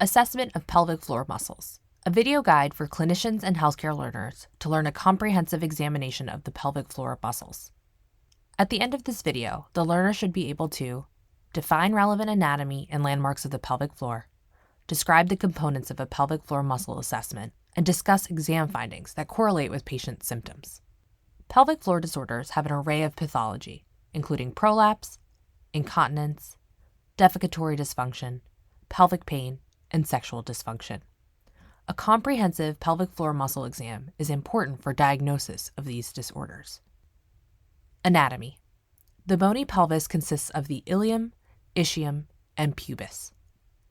Assessment of pelvic floor muscles, a video guide for clinicians and healthcare learners to learn a comprehensive examination of the pelvic floor muscles. At the end of this video, the learner should be able to define relevant anatomy and landmarks of the pelvic floor, describe the components of a pelvic floor muscle assessment, and discuss exam findings that correlate with patient symptoms. Pelvic floor disorders have an array of pathology, including prolapse, incontinence, defecatory dysfunction, pelvic pain, and sexual dysfunction. A comprehensive pelvic floor muscle exam is important for diagnosis of these disorders. Anatomy. The bony pelvis consists of the ilium, ischium, and pubis.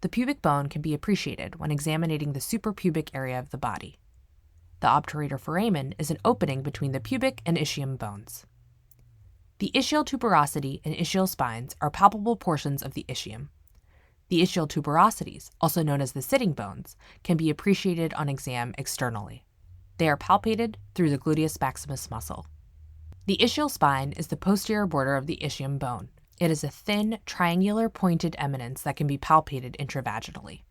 The pubic bone can be appreciated when examining the suprapubic area of the body. The obturator foramen is an opening between the pubic and ischium bones. The ischial tuberosity and ischial spines are palpable portions of the ischium. The ischial tuberosities, also known as the sitting bones, can be appreciated on exam externally. They are palpated through the gluteus maximus muscle. The ischial spine is the posterior border of the ischium bone. It is a thin, triangular pointed eminence that can be palpated intravaginally.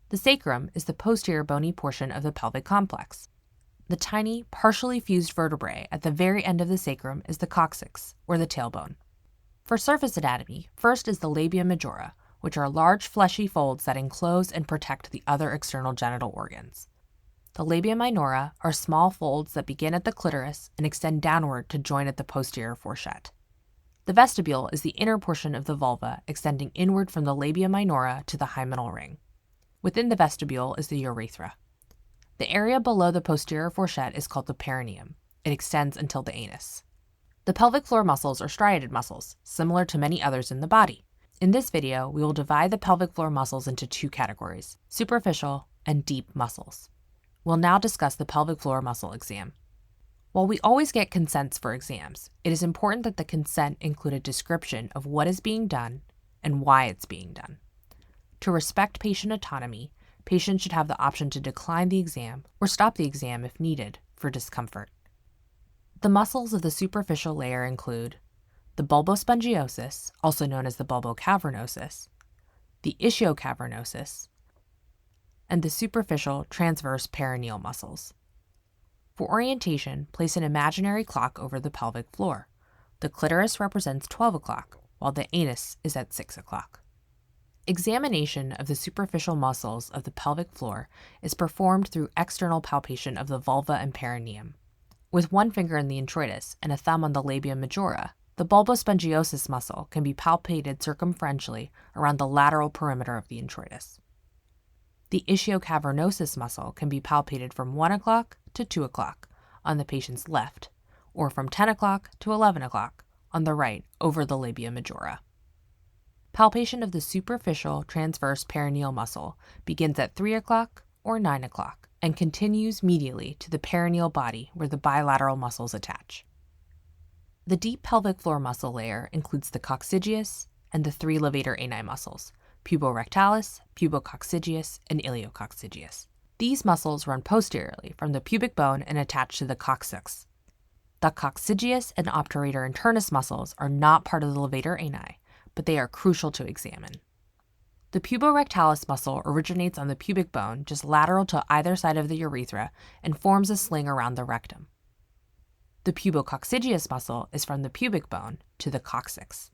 The sacrum is the posterior bony portion of the pelvic complex. The tiny, partially fused vertebrae at the very end of the sacrum is the coccyx, or the tailbone. For surface anatomy, first is the labia majora, which are large fleshy folds that enclose and protect the other external genital organs. The labia minora are small folds that begin at the clitoris and extend downward to join at the posterior fourchette. The vestibule is the inner portion of the vulva extending inward from the labia minora to the hymenal ring. Within the vestibule is the urethra. The area below the posterior fourchette is called the perineum. It extends until the anus. The pelvic floor muscles are striated muscles, similar to many others in the body. In this video, we will divide the pelvic floor muscles into two categories, superficial and deep muscles. We'll now discuss the pelvic floor muscle exam. While we always get consents for exams, it is important that the consent include a description of what is being done and why it's being done. To respect patient autonomy, patients should have the option to decline the exam or stop the exam if needed for discomfort. The muscles of the superficial layer include the bulbospongiosus, also known as the bulbocavernosus, the ischiocavernosus, and the superficial transverse perineal muscles. For orientation, place an imaginary clock over the pelvic floor. The clitoris represents 12 o'clock, while the anus is at 6 o'clock. Examination of the superficial muscles of the pelvic floor is performed through external palpation of the vulva and perineum. With one finger in the introitus and a thumb on the labia majora, the bulbospongiosus muscle can be palpated circumferentially around the lateral perimeter of the introitus. The ischiocavernosus muscle can be palpated from 1 o'clock to 2 o'clock on the patient's left, or from 10 o'clock to 11 o'clock on the right over the labia majora. Palpation of the superficial transverse perineal muscle begins at 3 o'clock or 9 o'clock and continues medially to the perineal body where the bilateral muscles attach. The deep pelvic floor muscle layer includes the coccygeus and the three levator ani muscles, puborectalis, pubococcygeus, and iliococcygeus. These muscles run posteriorly from the pubic bone and attach to the coccyx. The coccygeus and obturator internus muscles are not part of the levator ani, but they are crucial to examine. The puborectalis muscle originates on the pubic bone just lateral to either side of the urethra and forms a sling around the rectum. The pubococcygeus muscle is from the pubic bone to the coccyx.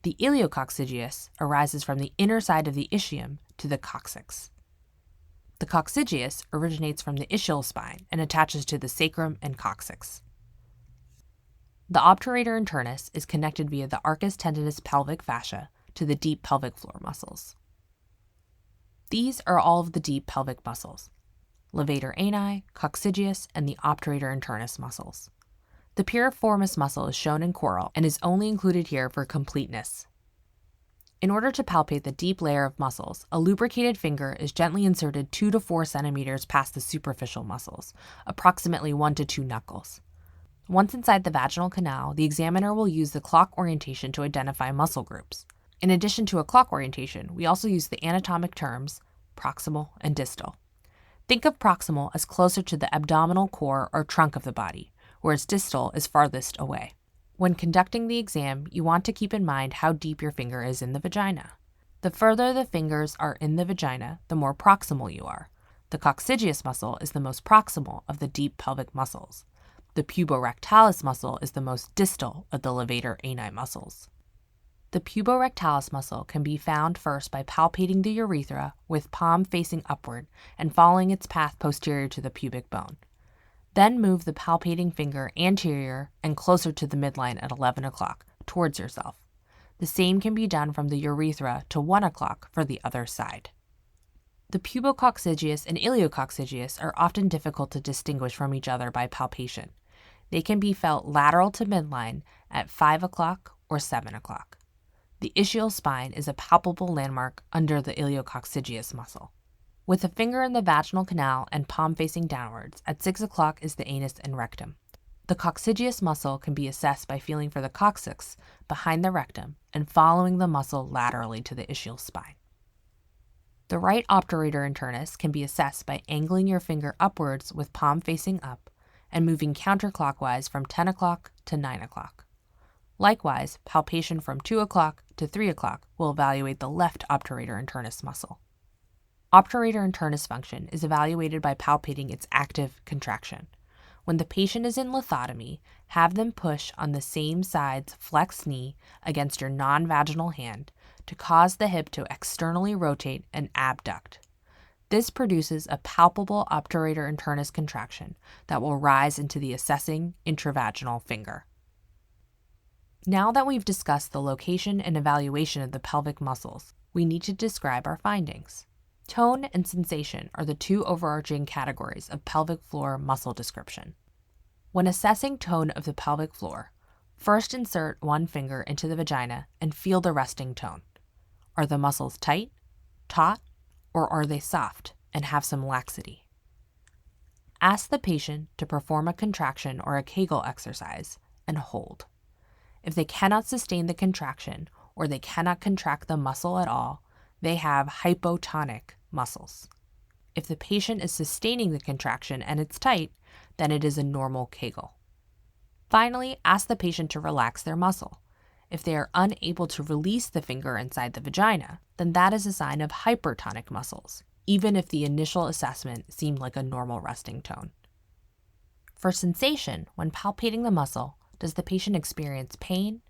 The iliococcygeus arises from the inner side of the ischium to the coccyx. The coccygeus originates from the ischial spine and attaches to the sacrum and coccyx. The obturator internus is connected via the arcus tendinous pelvic fascia to the deep pelvic floor muscles. These are all of the deep pelvic muscles: levator ani, coccygeus, and the obturator internus muscles. The piriformis muscle is shown in coral and is only included here for completeness. In order to palpate the deep layer of muscles, a lubricated finger is gently inserted 2 to 4 centimeters past the superficial muscles, approximately 1 to 2 knuckles. Once inside the vaginal canal, the examiner will use the clock orientation to identify muscle groups. In addition to a clock orientation, we also use the anatomic terms proximal and distal. Think of proximal as closer to the abdominal core or trunk of the body, whereas distal is farthest away. When conducting the exam, you want to keep in mind how deep your finger is in the vagina. The further the fingers are in the vagina, the more proximal you are. The coccygeus muscle is the most proximal of the deep pelvic muscles. The puborectalis muscle is the most distal of the levator ani muscles. The puborectalis muscle can be found first by palpating the urethra with palm facing upward and following its path posterior to the pubic bone. Then move the palpating finger anterior and closer to the midline at 11 o'clock, towards yourself. The same can be done from the urethra to 1 o'clock for the other side. The pubococcygeus and iliococcygeus are often difficult to distinguish from each other by palpation. They can be felt lateral to midline at 5 o'clock or 7 o'clock. The ischial spine is a palpable landmark under the iliococcygeus muscle. With a finger in the vaginal canal and palm facing downwards, at 6 o'clock is the anus and rectum. The coccygeus muscle can be assessed by feeling for the coccyx behind the rectum and following the muscle laterally to the ischial spine. The right obturator internus can be assessed by angling your finger upwards with palm facing up and moving counterclockwise from 10 o'clock to 9 o'clock. Likewise, palpation from 2 o'clock to 3 o'clock will evaluate the left obturator internus muscle. Obturator internus function is evaluated by palpating its active contraction. When the patient is in lithotomy, have them push on the same side's flexed knee against your non-vaginal hand to cause the hip to externally rotate and abduct. This produces a palpable obturator internus contraction that will rise into the assessing intravaginal finger. Now that we've discussed the location and evaluation of the pelvic muscles, we need to describe our findings. Tone and sensation are the two overarching categories of pelvic floor muscle description. When assessing tone of the pelvic floor, first insert one finger into the vagina and feel the resting tone. Are the muscles tight, taut, or are they soft and have some laxity? Ask the patient to perform a contraction or a Kegel exercise and hold. If they cannot sustain the contraction or they cannot contract the muscle at all, they have hypotonic muscles. If the patient is sustaining the contraction and it's tight, then it is a normal Kegel. Finally, ask the patient to relax their muscle. If they are unable to release the finger inside the vagina, then that is a sign of hypertonic muscles, even if the initial assessment seemed like a normal resting tone. For sensation, when palpating the muscle, does the patient experience pain,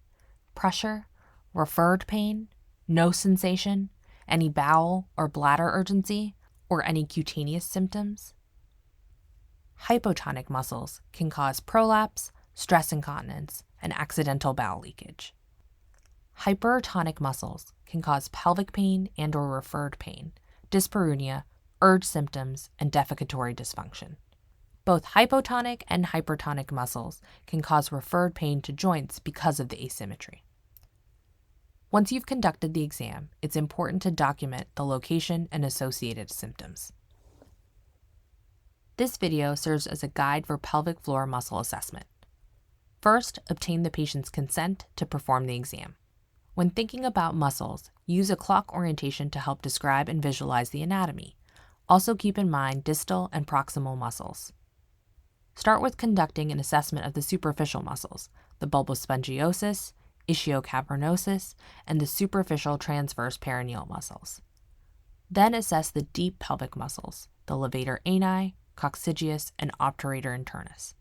pressure, referred pain, no sensation, any bowel or bladder urgency, or any cutaneous symptoms? Hypotonic muscles can cause prolapse, stress incontinence, and accidental bowel leakage. Hypertonic muscles can cause pelvic pain and or referred pain, dyspareunia, urge symptoms, and defecatory dysfunction. Both hypotonic and hypertonic muscles can cause referred pain to joints because of the asymmetry. Once you've conducted the exam, it's important to document the location and associated symptoms. This video serves as a guide for pelvic floor muscle assessment. First, obtain the patient's consent to perform the exam. When thinking about muscles, use a clock orientation to help describe and visualize the anatomy. Also keep in mind distal and proximal muscles. Start with conducting an assessment of the superficial muscles, the bulbospongiosus, ischiocavernosus, and the superficial transverse perineal muscles. Then assess the deep pelvic muscles, the levator ani, coccygeus, and obturator internus.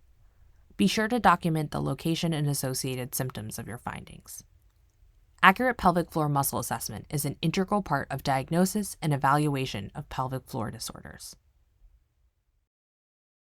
Be sure to document the location and associated symptoms of your findings. Accurate pelvic floor muscle assessment is an integral part of diagnosis and evaluation of pelvic floor disorders.